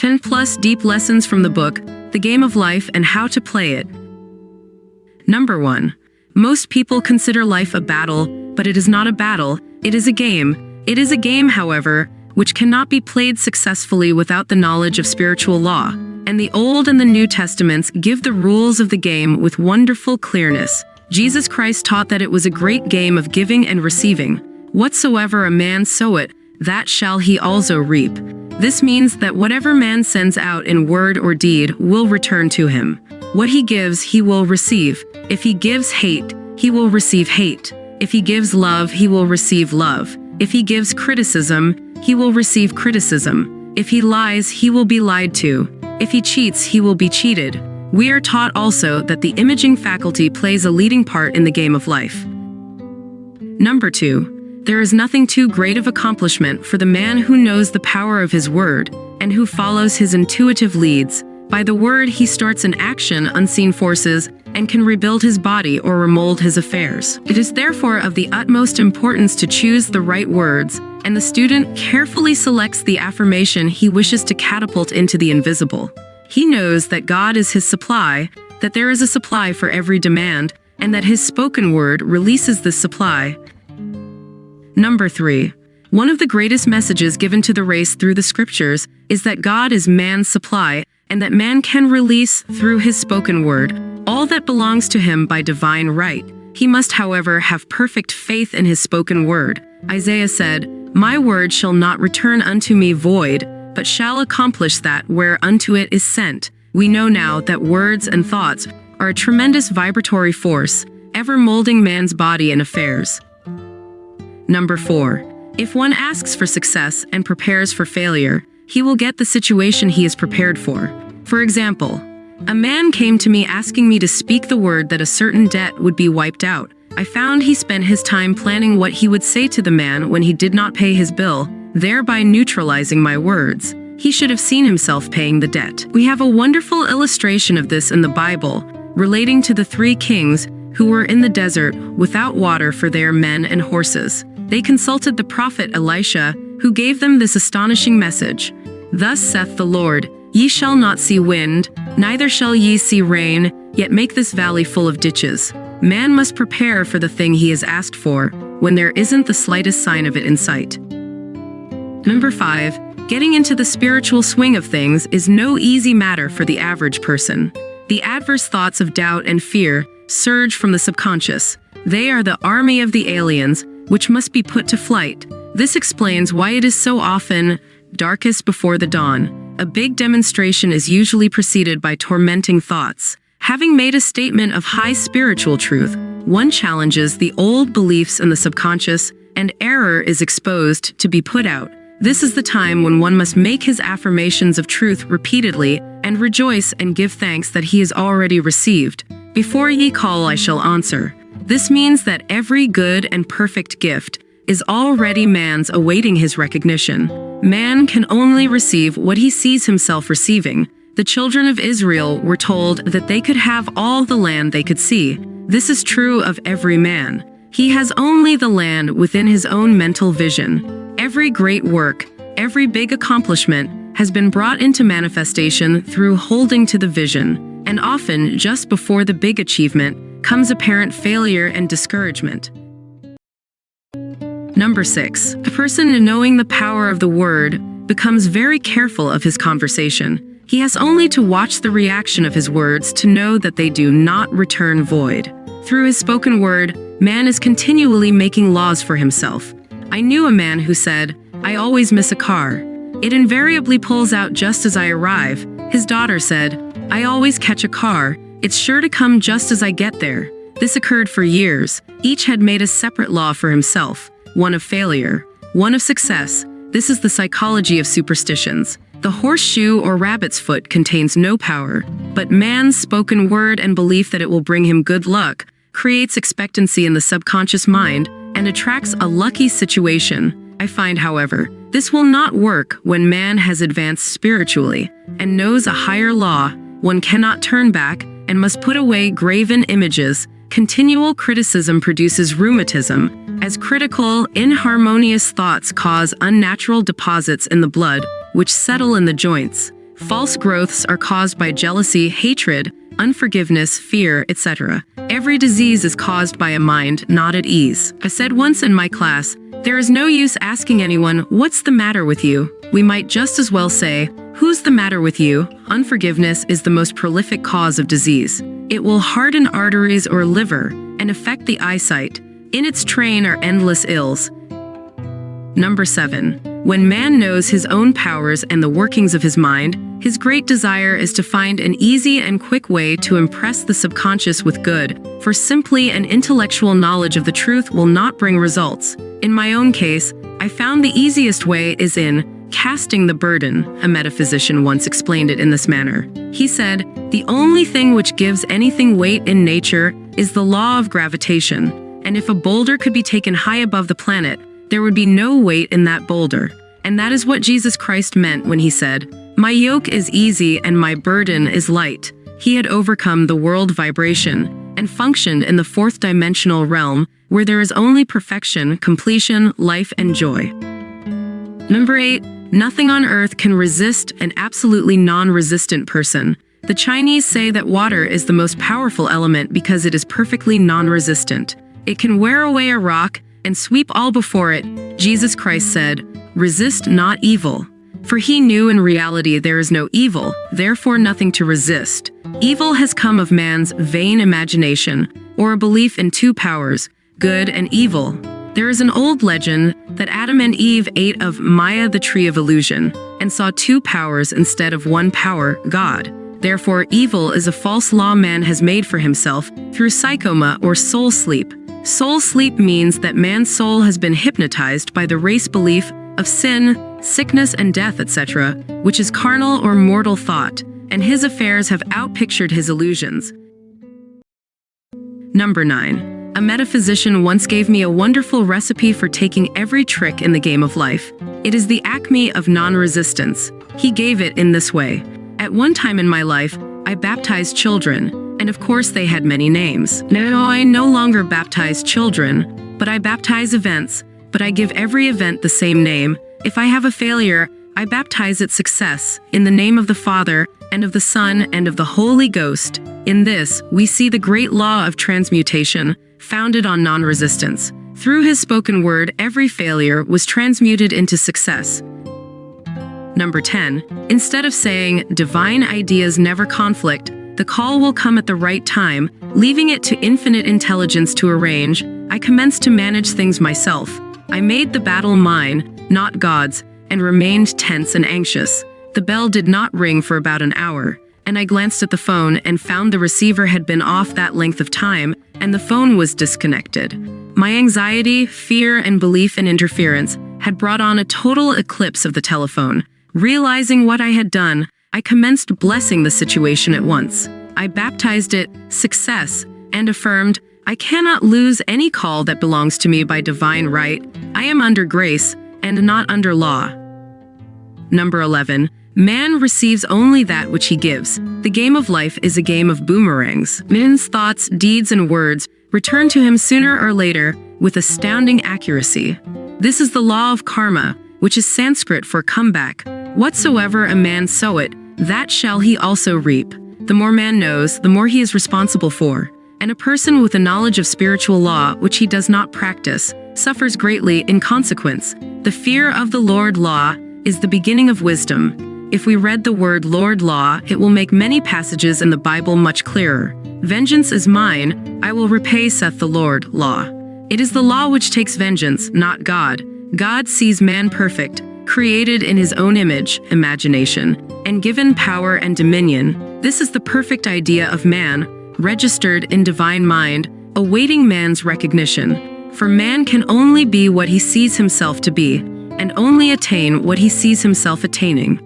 10+ deep lessons from the book, The Game of Life and How to Play It. Number 1. Most people consider life a battle, but it is not a battle, it is a game. It is a game, however, which cannot be played successfully without the knowledge of spiritual law. And the Old and the New Testaments give the rules of the game with wonderful clearness. Jesus Christ taught that it was a great game of giving and receiving. Whatsoever a man soweth, that shall he also reap. This means that whatever man sends out in word or deed will return to him. What he gives, he will receive. If he gives hate, he will receive hate. If he gives love, he will receive love. If he gives criticism, he will receive criticism. If he lies, he will be lied to. If he cheats, he will be cheated. We are taught also that the imaging faculty plays a leading part in the game of life. Number 2. There is nothing too great of accomplishment for the man who knows the power of his word and who follows his intuitive leads. By the word, he starts in action unseen forces and can rebuild his body or remold his affairs. It is therefore of the utmost importance to choose the right words, and the student carefully selects the affirmation he wishes to catapult into the invisible. He knows that God is his supply, that there is a supply for every demand, and that his spoken word releases this supply. Number 3. One of the greatest messages given to the race through the scriptures is that God is man's supply and that man can release through his spoken word all that belongs to him by divine right. He must, however, have perfect faith in his spoken word. Isaiah said, "My word shall not return unto me void, but shall accomplish that whereunto it is sent." We know now that words and thoughts are a tremendous vibratory force, ever molding man's body and affairs. Number 4. If one asks for success and prepares for failure, he will get the situation he is prepared for. For example, a man came to me asking me to speak the word that a certain debt would be wiped out. I found he spent his time planning what he would say to the man when he did not pay his bill, thereby neutralizing my words. He should have seen himself paying the debt. We have a wonderful illustration of this in the Bible, relating to the 3 kings who were in the desert without water for their men and horses. They consulted the prophet Elisha, who gave them this astonishing message. "Thus saith the Lord, Ye shall not see wind, neither shall ye see rain, yet make this valley full of ditches." Man must prepare for the thing he is asked for, when there isn't the slightest sign of it in sight. Number 5. Getting into the spiritual swing of things is no easy matter for the average person. The adverse thoughts of doubt and fear surge from the subconscious. They are the army of the aliens, which must be put to flight. This explains why it is so often darkest before the dawn. A big demonstration is usually preceded by tormenting thoughts. Having made a statement of high spiritual truth, one challenges the old beliefs in the subconscious, and error is exposed to be put out. This is the time when one must make his affirmations of truth repeatedly and rejoice and give thanks that he is already received. "Before ye call, I shall answer." This means that every good and perfect gift is already man's, awaiting his recognition. Man can only receive what he sees himself receiving. The children of Israel were told that they could have all the land they could see. This is true of every man. He has only the land within his own mental vision. Every great work, every big accomplishment has been brought into manifestation through holding to the vision, and often just before the big achievement comes apparent failure and discouragement. Number 6. A person knowing the power of the word becomes very careful of his conversation. He has only to watch the reaction of his words to know that they do not return void. Through his spoken word, man is continually making laws for himself. I knew a man who said, "I always miss a car. It invariably pulls out just as I arrive." His daughter said, "I always catch a car. It's sure to come just as I get there." This occurred for years. Each had made a separate law for himself, one of failure, one of success. This is the psychology of superstitions. The horseshoe or rabbit's foot contains no power, but man's spoken word and belief that it will bring him good luck creates expectancy in the subconscious mind and attracts a lucky situation. I find, however, this will not work when man has advanced spiritually and knows a higher law. One cannot turn back and must put away graven images. Continual criticism produces rheumatism, as critical, inharmonious thoughts cause unnatural deposits in the blood, which settle in the joints. False growths are caused by jealousy, hatred, unforgiveness, fear, etc. Every disease is caused by a mind not at ease. I said once in my class, there is no use asking anyone, what's the matter with you? We might just as well say, who's the matter with you? Unforgiveness is the most prolific cause of disease. It will harden arteries or liver and affect the eyesight. In its train are endless ills. Number 7. When man knows his own powers and the workings of his mind, his great desire is to find an easy and quick way to impress the subconscious with good, for simply an intellectual knowledge of the truth will not bring results. In my own case, I found the easiest way is in casting the burden. A metaphysician once explained it in this manner. He said, the only thing which gives anything weight in nature is the law of gravitation, and if a boulder could be taken high above the planet, there would be no weight in that boulder. And that is what Jesus Christ meant when he said, my yoke is easy and my burden is light. He had overcome the world vibration and functioned in the fourth dimensional realm where there is only perfection, completion, life, and joy. Number 8. Nothing on earth can resist an absolutely non-resistant person. The Chinese say that water is the most powerful element because it is perfectly non-resistant. It can wear away a rock and sweep all before it. Jesus Christ said, resist not evil. For he knew in reality there is no evil, therefore nothing to resist. Evil has come of man's vain imagination, or a belief in two powers, good and evil. There is an old legend that Adam and Eve ate of Maya, the tree of illusion, and saw two powers instead of one power, God. Therefore, evil is a false law man has made for himself through psychoma or soul sleep. Soul sleep means that man's soul has been hypnotized by the race belief of sin, sickness and death, etc., which is carnal or mortal thought, and his affairs have outpictured his illusions. Number 9. A metaphysician once gave me a wonderful recipe for taking every trick in the game of life. It is the acme of non-resistance. He gave it in this way. At one time in my life, I baptized children, and of course they had many names. Now I no longer baptize children, but I baptize events, but I give every event the same name. If I have a failure, I baptize it success, in the name of the Father, and of the Son, and of the Holy Ghost. In this, we see the great law of transmutation, founded on non-resistance. Through his spoken word, every failure was transmuted into success. Number 10. Instead of saying, divine ideas never conflict, the call will come at the right time, leaving it to infinite intelligence to arrange, I commenced to manage things myself. I made the battle mine, not God's, and remained tense and anxious. The bell did not ring for about an hour, and I glanced at the phone and found the receiver had been off that length of time, and the phone was disconnected. My anxiety, fear, and belief in interference had brought on a total eclipse of the telephone. Realizing what I had done, I commenced blessing the situation at once. I baptized it success and affirmed, I cannot lose any call that belongs to me by divine right. I am under grace and not under law. Number 11. Man receives only that which he gives. The game of life is a game of boomerangs. Man's thoughts, deeds, and words return to him sooner or later with astounding accuracy. This is the law of karma, which is Sanskrit for comeback. Whatsoever a man soweth, that shall he also reap. The more man knows, the more he is responsible for. And a person with a knowledge of spiritual law, which he does not practice, suffers greatly in consequence. The fear of the Lord law is the beginning of wisdom. If we read the word Lord law, it will make many passages in the Bible much clearer. Vengeance is mine, I will repay, saith the Lord law. It is the law which takes vengeance, not God. God sees man perfect, created in his own image, imagination, and given power and dominion. This is the perfect idea of man, registered in divine mind, awaiting man's recognition. For man can only be what he sees himself to be, and only attain what he sees himself attaining.